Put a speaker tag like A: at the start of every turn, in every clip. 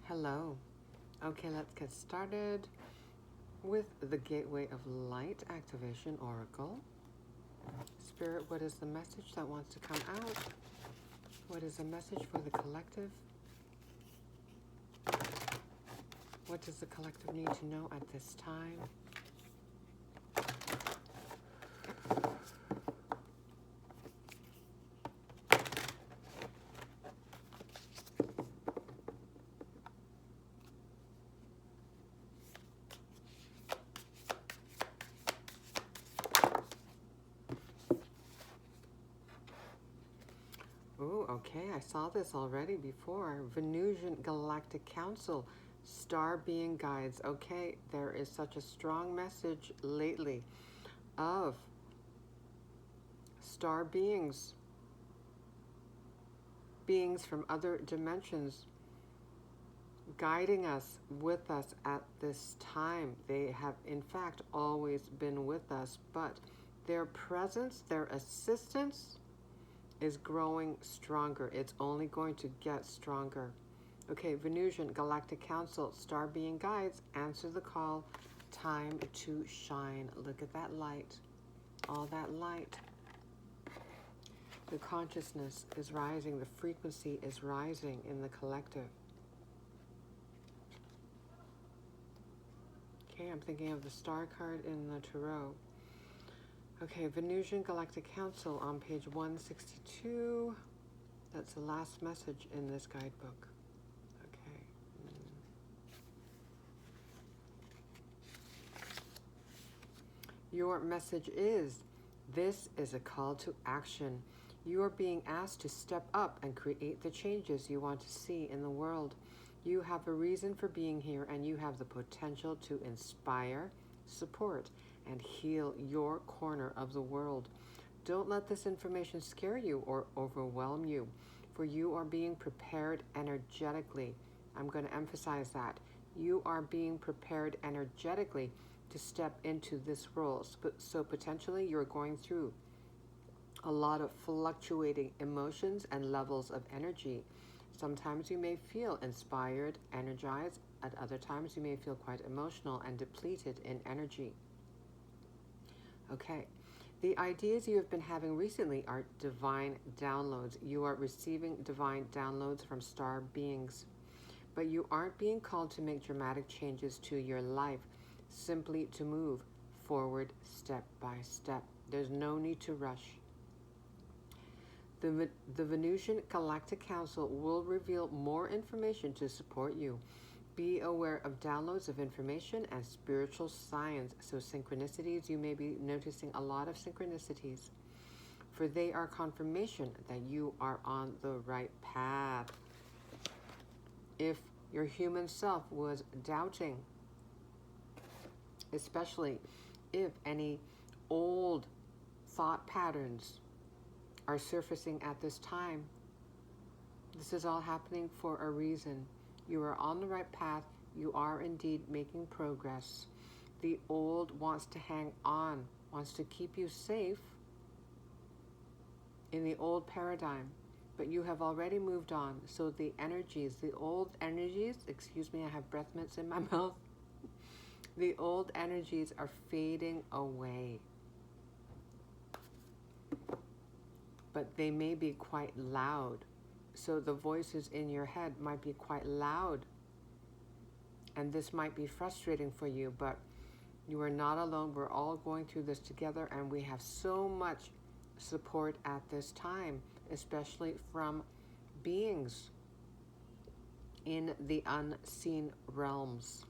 A: Hello. Okay, let's get started with the Gateway of Light Activation Oracle. Spirit, what is the message that wants to come out? What is the message for the collective? What does the collective need to know at this time? Ooh, okay, I saw this already before. Venusian Galactic Council, Starbeing Guides. Okay, there is such a strong message lately of star beings from other dimensions guiding us, with us at this time. They have, in fact, always been with us, but their presence, their assistance is growing stronger. It's only going to get stronger. Okay, Venusian Galactic Council, Star Being Guides, answer the call. Time to shine. Look at that light. All that light. The consciousness is rising. The frequency is rising in the collective. Okay, I'm thinking of the star card in the tarot. Okay, Venusian Galactic Council on page 162. That's the last message in this guidebook. Okay. Your message is, this is a call to action. You are being asked to step up and create the changes you want to see in the world. You have a reason for being here, and you have the potential to inspire, support, and heal your corner of the world. Don't let this information scare you or overwhelm you, for you are being prepared energetically. I'm going to emphasize that. You are being prepared energetically to step into this role. So potentially you're going through a lot of fluctuating emotions and levels of energy. Sometimes you may feel inspired, energized. At other times you may feel quite emotional and depleted in energy. Okay, the ideas you have been having recently are divine downloads. You are receiving divine downloads from star beings. But you aren't being called to make dramatic changes to your life, simply to move forward step by step. There's no need to rush. The Venusian Galactic Council will reveal more information to support you. Be aware of downloads of information and spiritual signs. So synchronicities, you may be noticing a lot of synchronicities, for they are confirmation that you are on the right path. If your human self was doubting, especially if any old thought patterns are surfacing at this time, this is all happening for a reason. You are on the right path. You are indeed making progress. The old wants to hang on, wants to keep you safe in the old paradigm, but you have already moved on. So the energies, the old energies, excuse me, I have breath mints in my mouth. The old energies are fading away. But they may be quite loud. So the voices in your head might be quite loud. And this might be frustrating for you, but you are not alone. We're all going through this together, and we have so much support at this time, especially from beings in the unseen realms.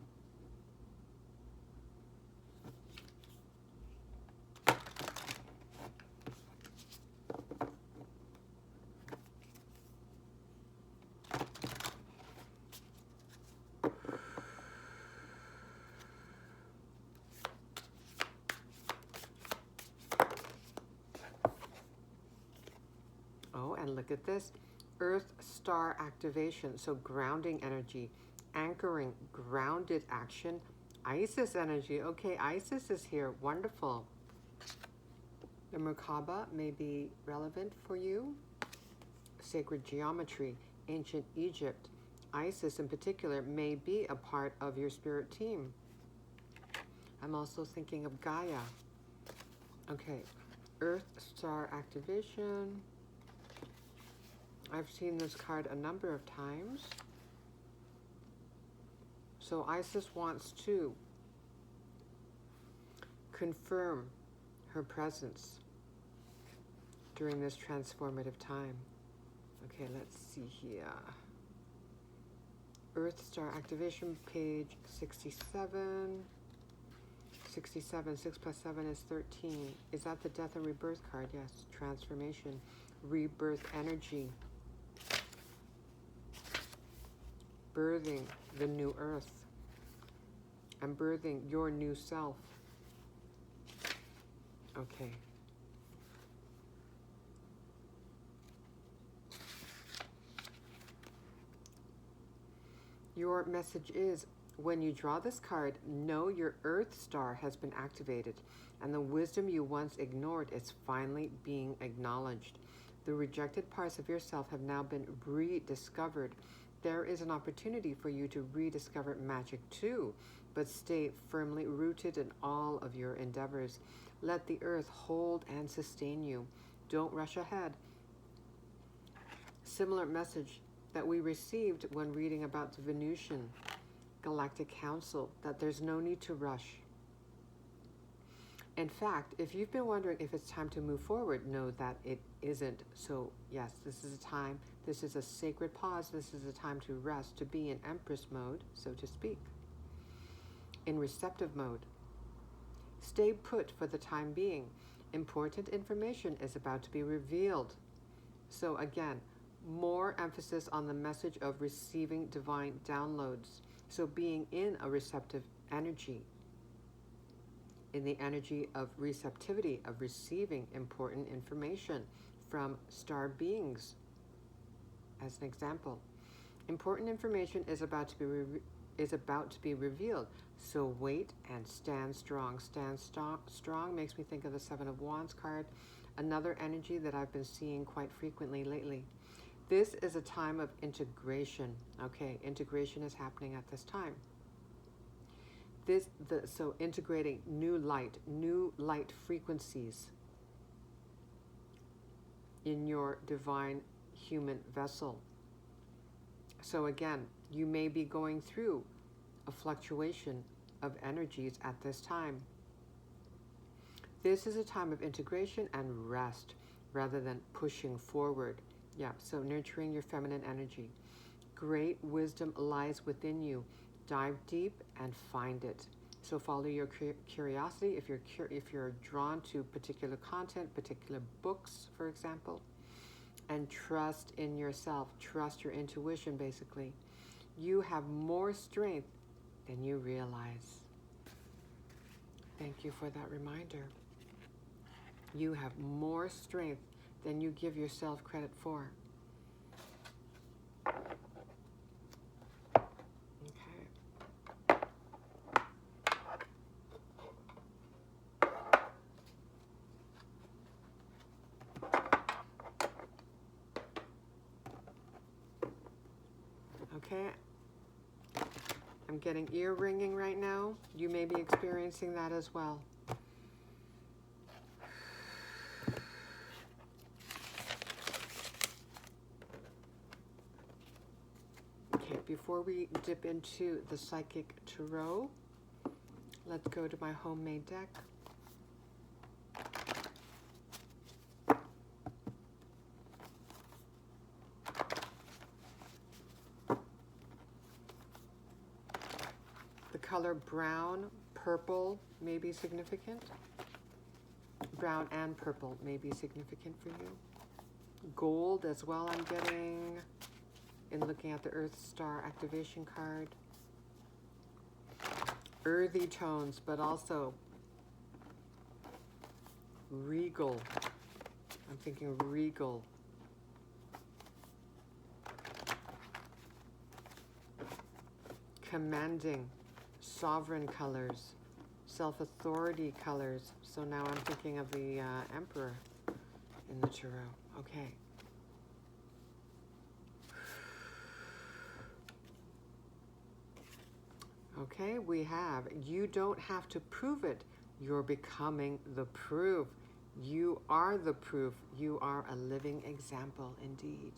A: Oh, and look at this. Earth star activation. So grounding energy, anchoring, grounded action. Isis energy. Okay, Isis is here. Wonderful. The Merkaba may be relevant for you. Sacred geometry, ancient Egypt, Isis in particular may be a part of your spirit team. I'm also thinking of Gaia. Okay, Earth Star activation. I've seen this card a number of times. So Isis wants to confirm her presence during this transformative time. Okay, let's see here. Earth Star activation, page 67. 67, 6 plus 7 is 13. Is that the death and rebirth card? Yes, transformation, rebirth energy. Birthing the new earth. And birthing your new self. Okay. Your message is, when you draw this card, know your Earth Star has been activated, and the wisdom you once ignored is finally being acknowledged. The rejected parts of yourself have now been rediscovered. There is an opportunity for you to rediscover magic too, but stay firmly rooted in all of your endeavors. Let the earth hold and sustain you. Don't rush ahead. Similar message that we received when reading about the Venusian Galactic Council, that there's no need to rush. In fact, if you've been wondering if it's time to move forward, know that it isn't. So yes, this is a time, this is a sacred pause, this is a time to rest, to be in Empress mode, so to speak, in receptive mode. Stay put for the time being. Important information is about to be revealed. So again, more emphasis on the message of receiving divine downloads. So being in a receptive energy, in the energy of receptivity, of receiving important information from star beings. As an example, important information is about to be revealed. So wait and stand strong. Stand strong makes me think of the Seven of Wands card, another energy that I've been seeing quite frequently lately. This is a time of integration. Okay, integration is happening at this time. So integrating new light frequencies in your divine human vessel. So again, you may be going through a fluctuation of energies at this time. This is a time of integration and rest rather than pushing forward. Yeah, so nurturing your feminine energy. Great wisdom lies within you. Dive deep and find it. So follow your curiosity. If you're drawn to particular content, particular books, for example, and trust in yourself. Trust your intuition, basically. You have more strength than you realize. Thank you for that reminder. You have more strength than you give yourself credit for. Okay, I'm getting ear ringing right now. You may be experiencing that as well. Okay, before we dip into the Psychic Tarot, let's go to my homemade deck. The color brown, purple may be significant. Brown and purple may be significant for you. Gold as well, I'm getting in looking at the Earth Star activation card. Earthy tones, but also regal. I'm thinking regal. Commanding, sovereign colors, self-authority colors. So now I'm thinking of the Emperor in the Tarot. Okay. Okay, we have, you don't have to prove it. You're becoming the proof. You are the proof. You are a living example indeed.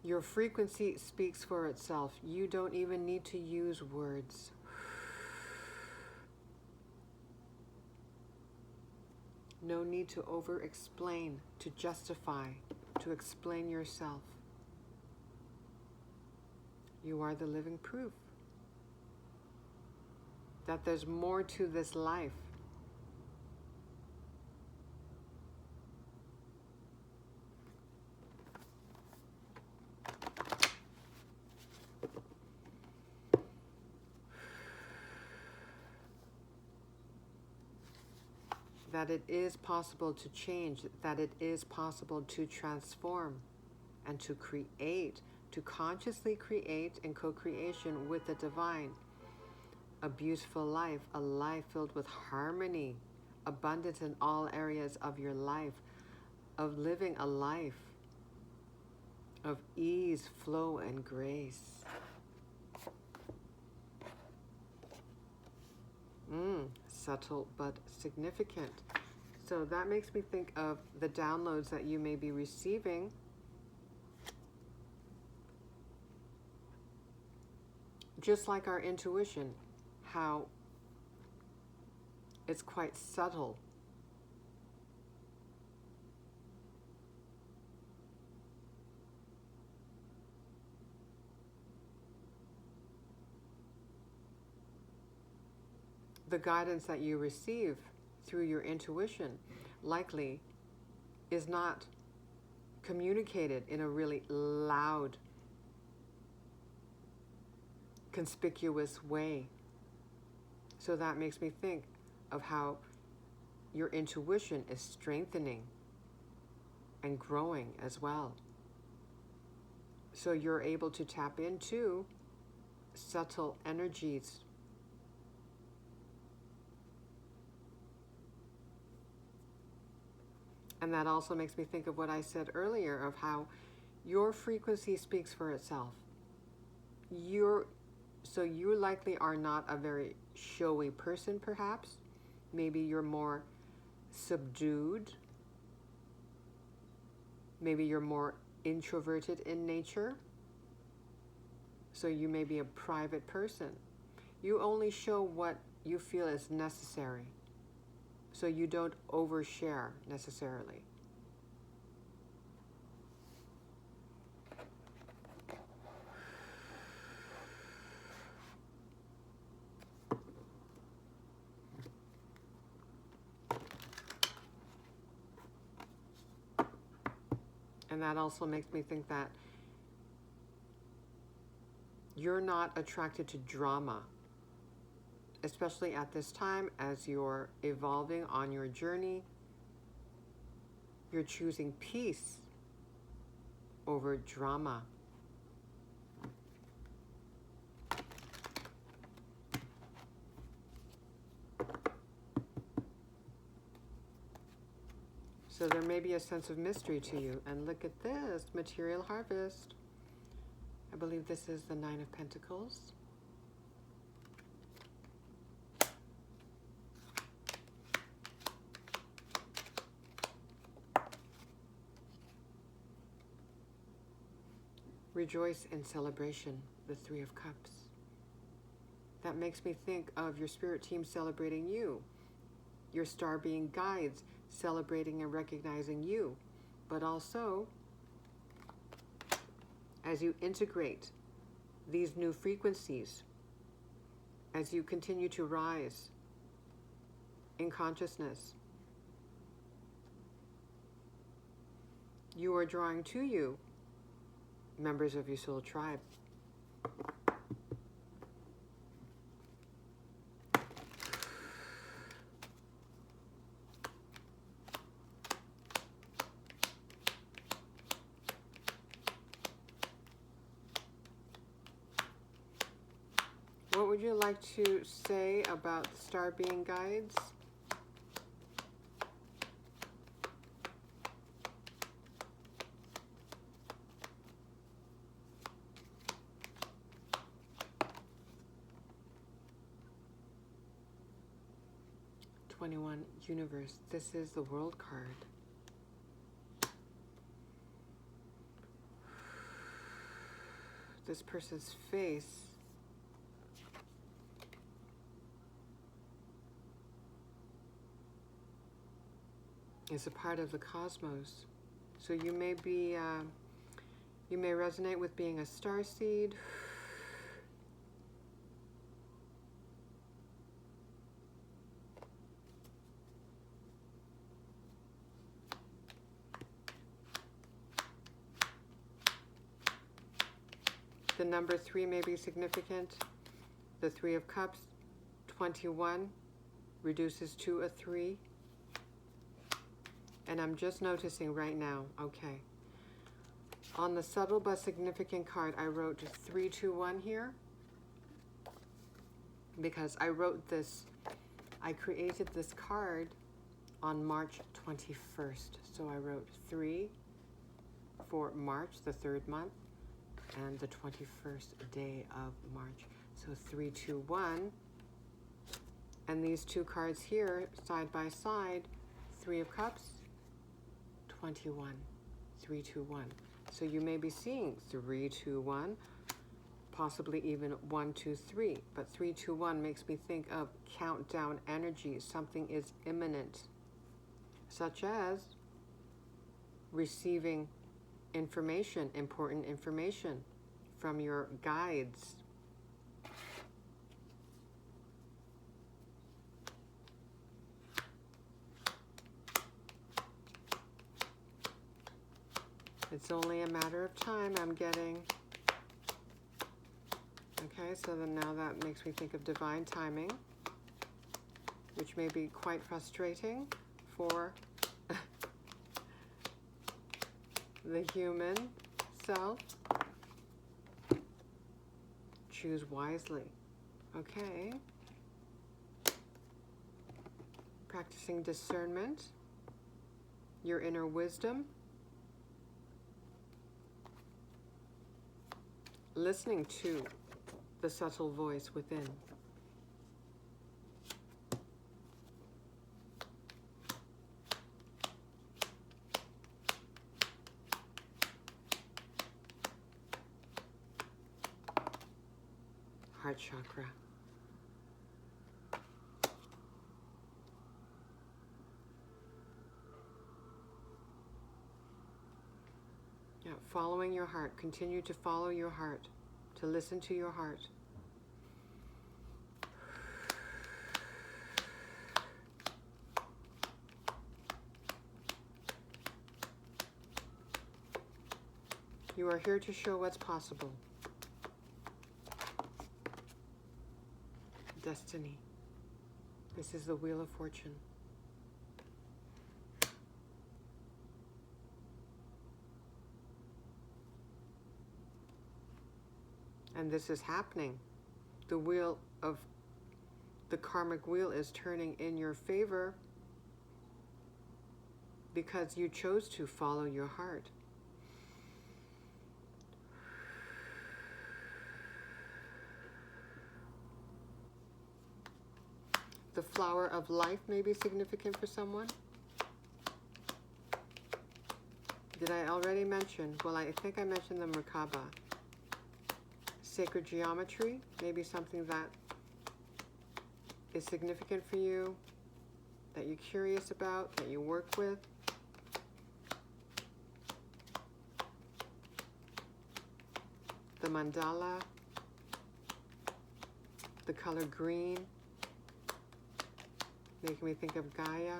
A: Your frequency speaks for itself. You don't even need to use words. No need to over-explain, to justify, to explain yourself. You are the living proof that there's more to this life. That it is possible to change, that it is possible to transform and to create, to consciously create in co-creation with the divine. A beautiful life, a life filled with harmony, abundance in all areas of your life, of living a life of ease, flow, and grace. Subtle but significant. So that makes me think of the downloads that you may be receiving. Just like our intuition, how it's quite subtle. The guidance that you receive through your intuition likely is not communicated in a really loud, conspicuous way. So that makes me think of how your intuition is strengthening and growing as well. So you're able to tap into subtle energies. And that also makes me think of what I said earlier of how your frequency speaks for itself. So you likely are not a very showy person, perhaps. Maybe you're more subdued. Maybe you're more introverted in nature. So you may be a private person. You only show what you feel is necessary. So you don't overshare necessarily. And that also makes me think that you're not attracted to drama, especially at this time as you're evolving on your journey. You're choosing peace over drama. So there may be a sense of mystery to you. And look at this, material harvest. I believe this is the Nine of Pentacles. Rejoice in celebration, the Three of Cups. That makes me think of your spirit team celebrating you, your Starbeing Guides celebrating and recognizing you, but also as you integrate these new frequencies, as you continue to rise in consciousness, you are drawing to you members of your soul tribe. What would you like to say about the Starbeing Guides? 21, Universe. This is the World card. This person's face is a part of the cosmos. So you may be, you may resonate with being a starseed. The number 3 may be significant. The 3 of Cups, 21, reduces to a 3. And I'm just noticing right now, okay. On the subtle but significant card, I wrote 321 here. Because I wrote this, I created this card on March 21st. So I wrote 3 for March, the 3rd month, and the 21st day of March. So 321. And these two cards here, side by side, 3 of Cups, 21, 321. So you may be seeing 321, possibly even 123. But 321 makes me think of countdown energy. Something is imminent, such as receiving information, important information from your guides. It's only a matter of time, I'm getting. Okay, so then now that makes me think of divine timing, which may be quite frustrating for the human self. Choose wisely. Okay. Practicing discernment, your inner wisdom. Listening to the subtle voice within. Heart chakra. Yeah, following your heart. Continue to follow your heart, to listen to your heart. You are here to show what's possible. Destiny. This is the Wheel of Fortune. And this is happening. The wheel of the karmic wheel is turning in your favor because you chose to follow your heart. The flower of life may be significant for someone. Did I already mention? Well, I think I mentioned the Merkaba. Sacred geometry, maybe something that is significant for you, that you're curious about, that you work with. The mandala, the color green, making me think of Gaia,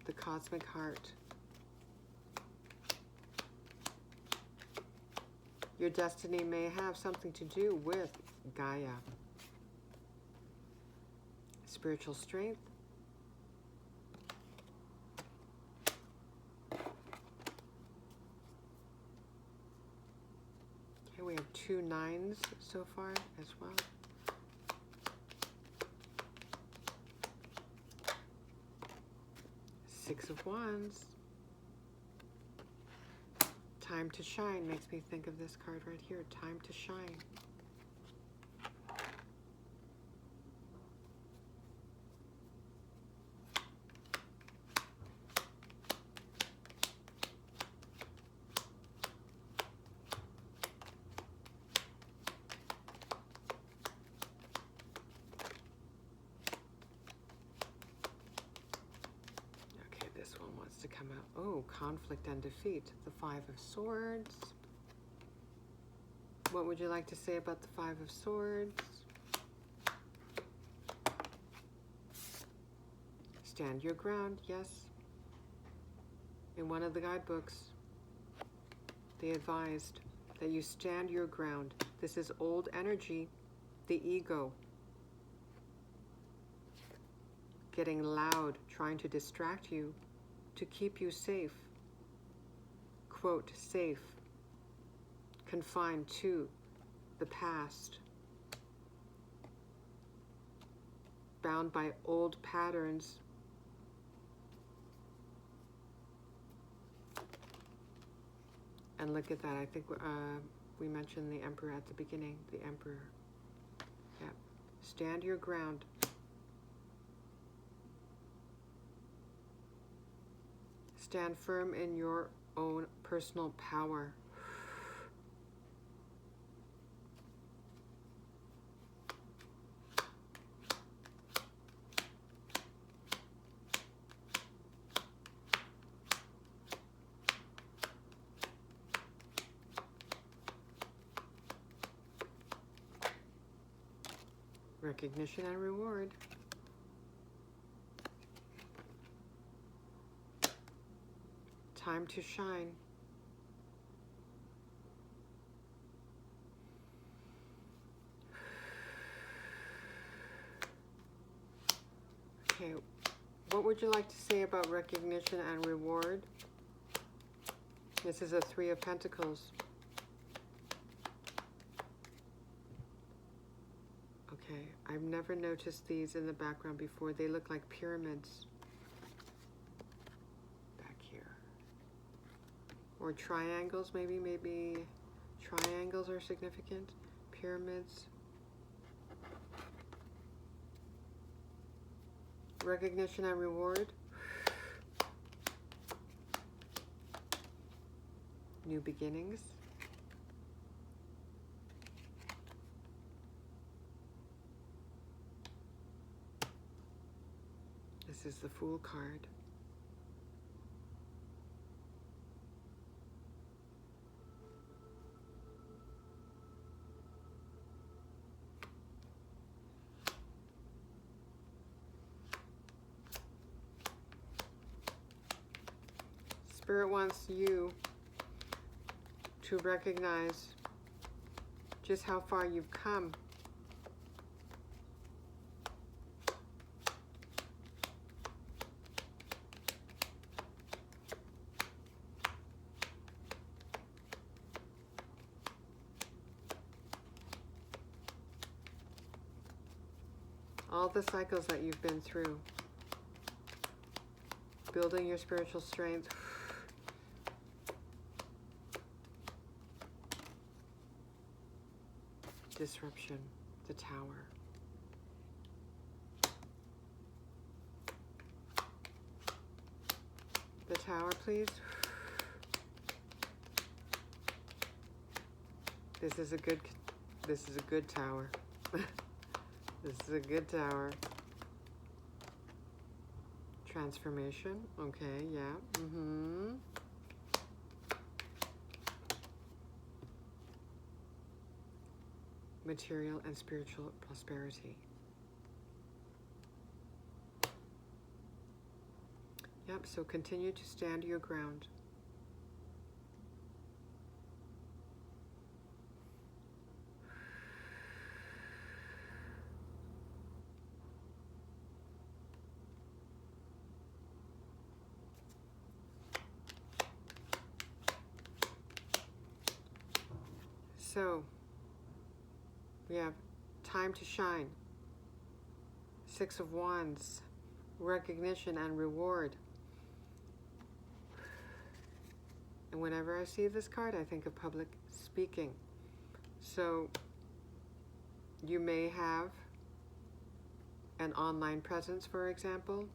A: the cosmic heart. Your destiny may have something to do with Gaia. Spiritual strength. Okay, we have 2 9s so far as well. Six of Wands. Time to shine makes me think of this card right here. Time to shine. come out? Oh, conflict and defeat. The Five of Swords. What would you like to say about the Five of Swords? Stand your ground, yes. In one of the guidebooks, they advised that you stand your ground. This is old energy, the ego, getting loud, trying to distract you, to keep you safe. Quote, safe, confined to the past, bound by old patterns. And look at that, I think we mentioned the Emperor at the beginning, the Emperor. Yeah. Stand your ground. Stand firm in your own personal power. Recognition and reward. Time to shine. Okay, what would you like to say about recognition and reward? This is a Three of Pentacles. Okay, I've never noticed these in the background before. They look like pyramids. Back here. Or triangles, maybe triangles are significant. Pyramids. Recognition and reward. New beginnings. This is the Fool card. Spirit wants you to recognize just how far you've come. All the cycles that you've been through. Building your spiritual strength. Disruption, the Tower. The Tower, please. This is a good tower. This is a good tower. Transformation, okay, yeah, Material and spiritual prosperity. Yep, so continue to stand your ground. So, we have time to shine. Six of Wands, recognition and reward. And whenever I see this card, I think of public speaking. So, you may have an online presence, for example.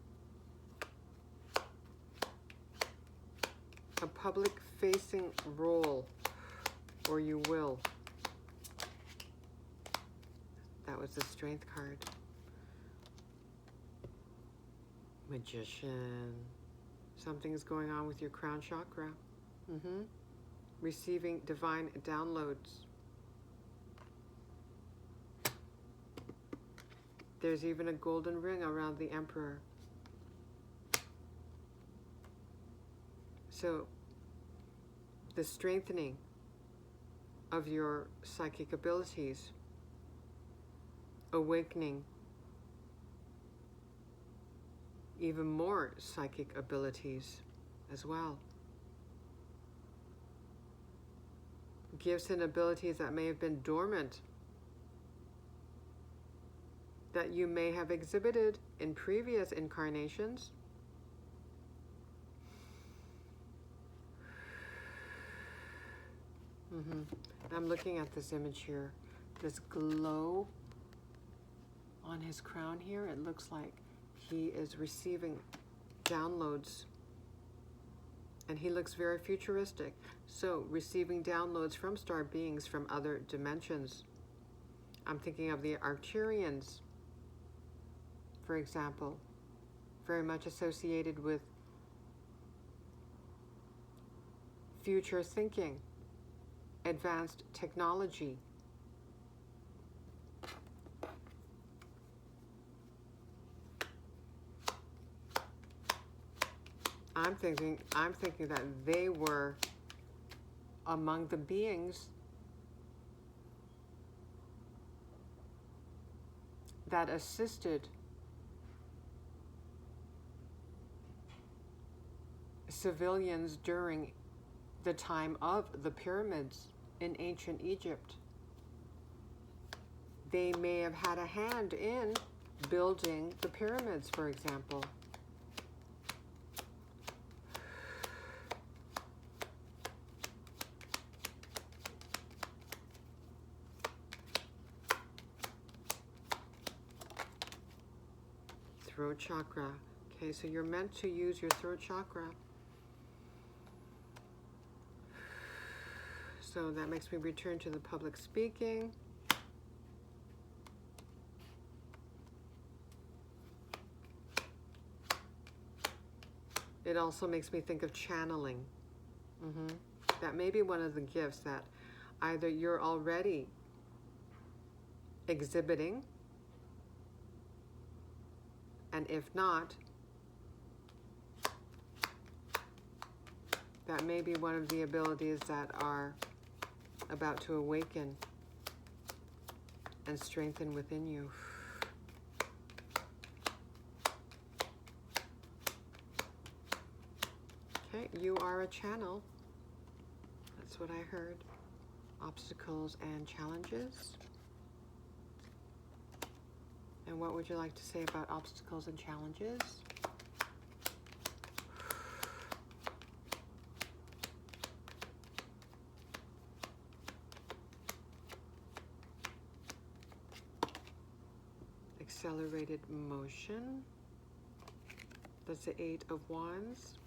A: A public-facing role, or you will. That was the Strength card. Magician. Something is going on with your crown chakra. Receiving divine downloads. There's even a golden ring around the Emperor. So, the strengthening of your psychic abilities, awakening even more psychic abilities as well. Gifts and abilities that may have been dormant, that you may have exhibited in previous incarnations. I'm looking at this image here. This glow on his crown here, it looks like he is receiving downloads. And he looks very futuristic. So, receiving downloads from star beings from other dimensions. I'm thinking of the Arcturians, for example, very much associated with future thinking, advanced technology. I'm thinking that they were among the beings that assisted civilians during the time of the pyramids in ancient Egypt. They may have had a hand in building the pyramids, for example. Throat chakra. Okay, so you're meant to use your throat chakra. So that makes me return to the public speaking. It also makes me think of channeling. That may be one of the gifts that either you're already exhibiting, and if not, that may be one of the abilities that are about to awaken and strengthen within you. Okay, you are a channel. That's what I heard. Obstacles and challenges. And what would you like to say about obstacles and challenges? Accelerated motion. That's the 8 of Wands.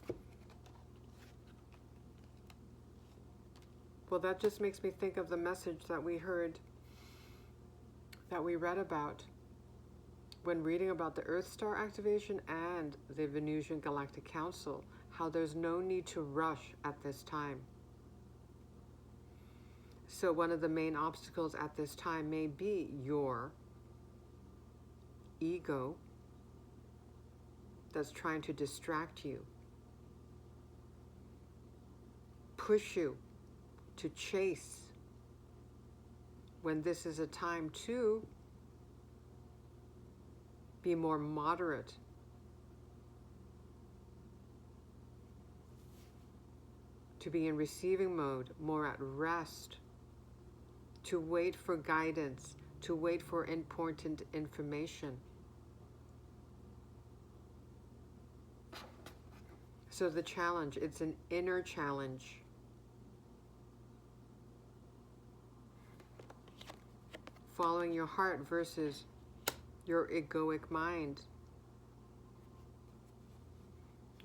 A: Well, that just makes me think of the message that we heard, that we read about when reading about the Earth Star activation and the Venusian Galactic Council, how there's no need to rush at this time. So one of the main obstacles at this time may be your ego that's trying to distract you, push you to chase, when this is a time to be more moderate, to be in receiving mode, more at rest, to wait for guidance, to wait for important information. So the challenge, it's an inner challenge. Following your heart versus your egoic mind,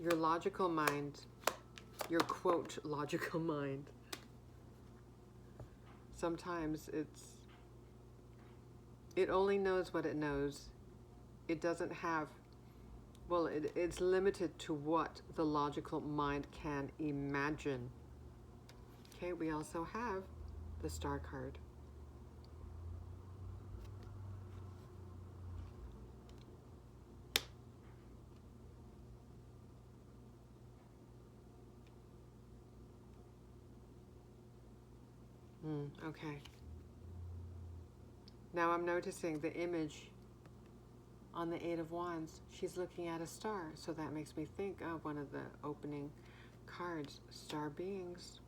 A: your logical mind, your quote, logical mind. Sometimes it only knows what it knows. It doesn't have Well, it's limited to what the logical mind can imagine. Okay, we also have the Star card. Okay. Now I'm noticing the image on the Eight of Wands. She's looking at a star, so that makes me think of one of the opening cards, Star Beings,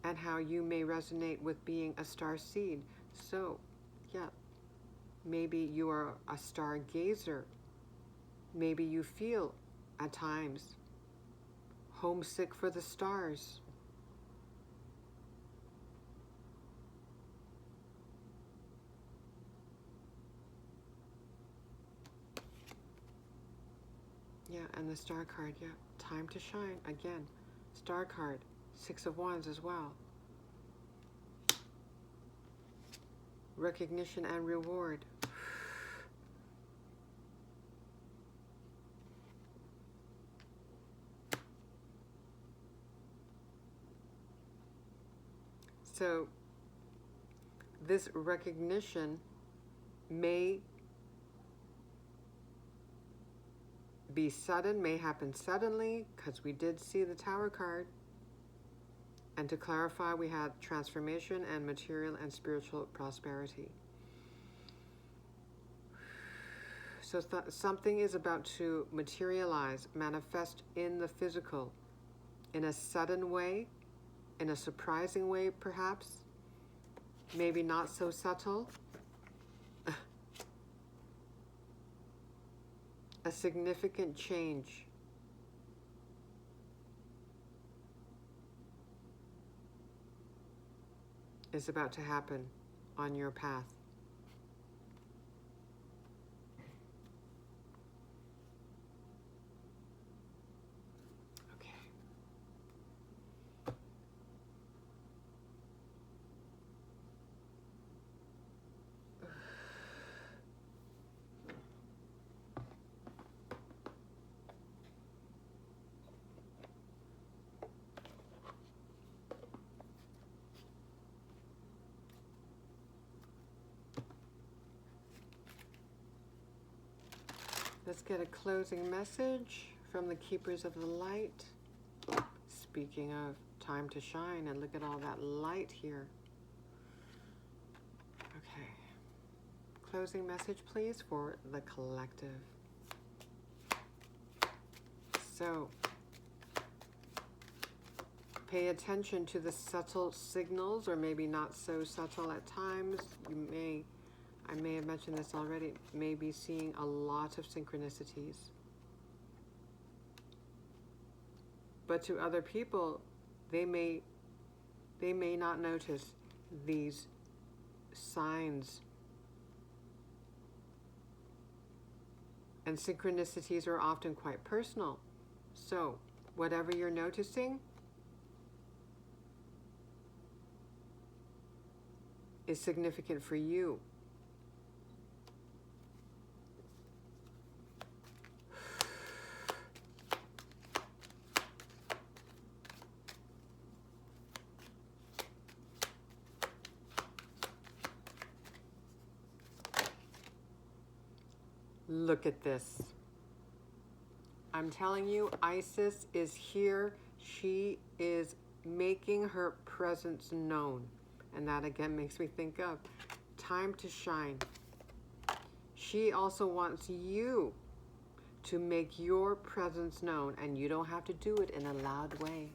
A: and how you may resonate with being a star seed. So, yeah, maybe you are a stargazer. Maybe you feel, at times, homesick for the stars. Yeah, and the Star card, yeah. Time to shine, again. Star card, Six of Wands as well. Recognition and reward. So, this recognition may be sudden, may happen suddenly, because we did see the Tower card. And to clarify, we had transformation and material and spiritual prosperity. So something is about to materialize, manifest in the physical, in a sudden way, in a surprising way perhaps, maybe not so subtle. A significant change. Is about to happen on your path. Okay. Let's get a closing message from the Keepers of the Light. Speaking of time to shine, and look at all that light here. Okay. Closing message, please, for the collective. So, pay attention to the subtle signals, or maybe not so subtle at times. I may have mentioned this already, may be seeing a lot of synchronicities. But to other people, they may not notice these signs. And synchronicities are often quite personal. So, whatever you're noticing is significant for you. Look at this. I'm telling you, Isis is here. She is making her presence known. And that again makes me think of time to shine. She also wants you to make your presence known, and you don't have to do it in a loud way.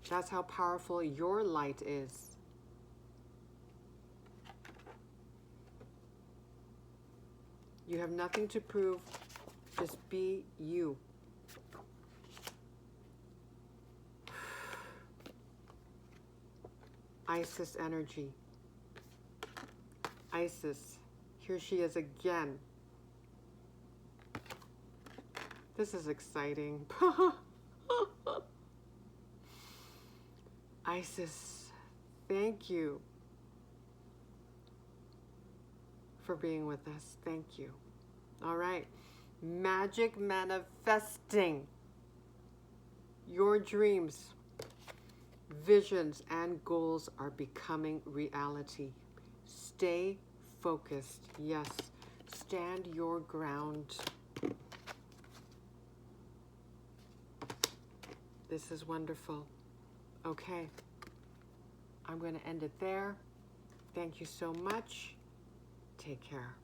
A: That's how powerful your light is. You have nothing to prove. Just be you. Isis energy. Isis. Here she is again. This is exciting. Isis, thank you for being with us. Thank you. All right. Magic manifesting. Your dreams, visions, and goals are becoming reality. Stay focused. Yes. Stand your ground. This is wonderful. Okay. I'm going to end it there. Thank you so much. Take care.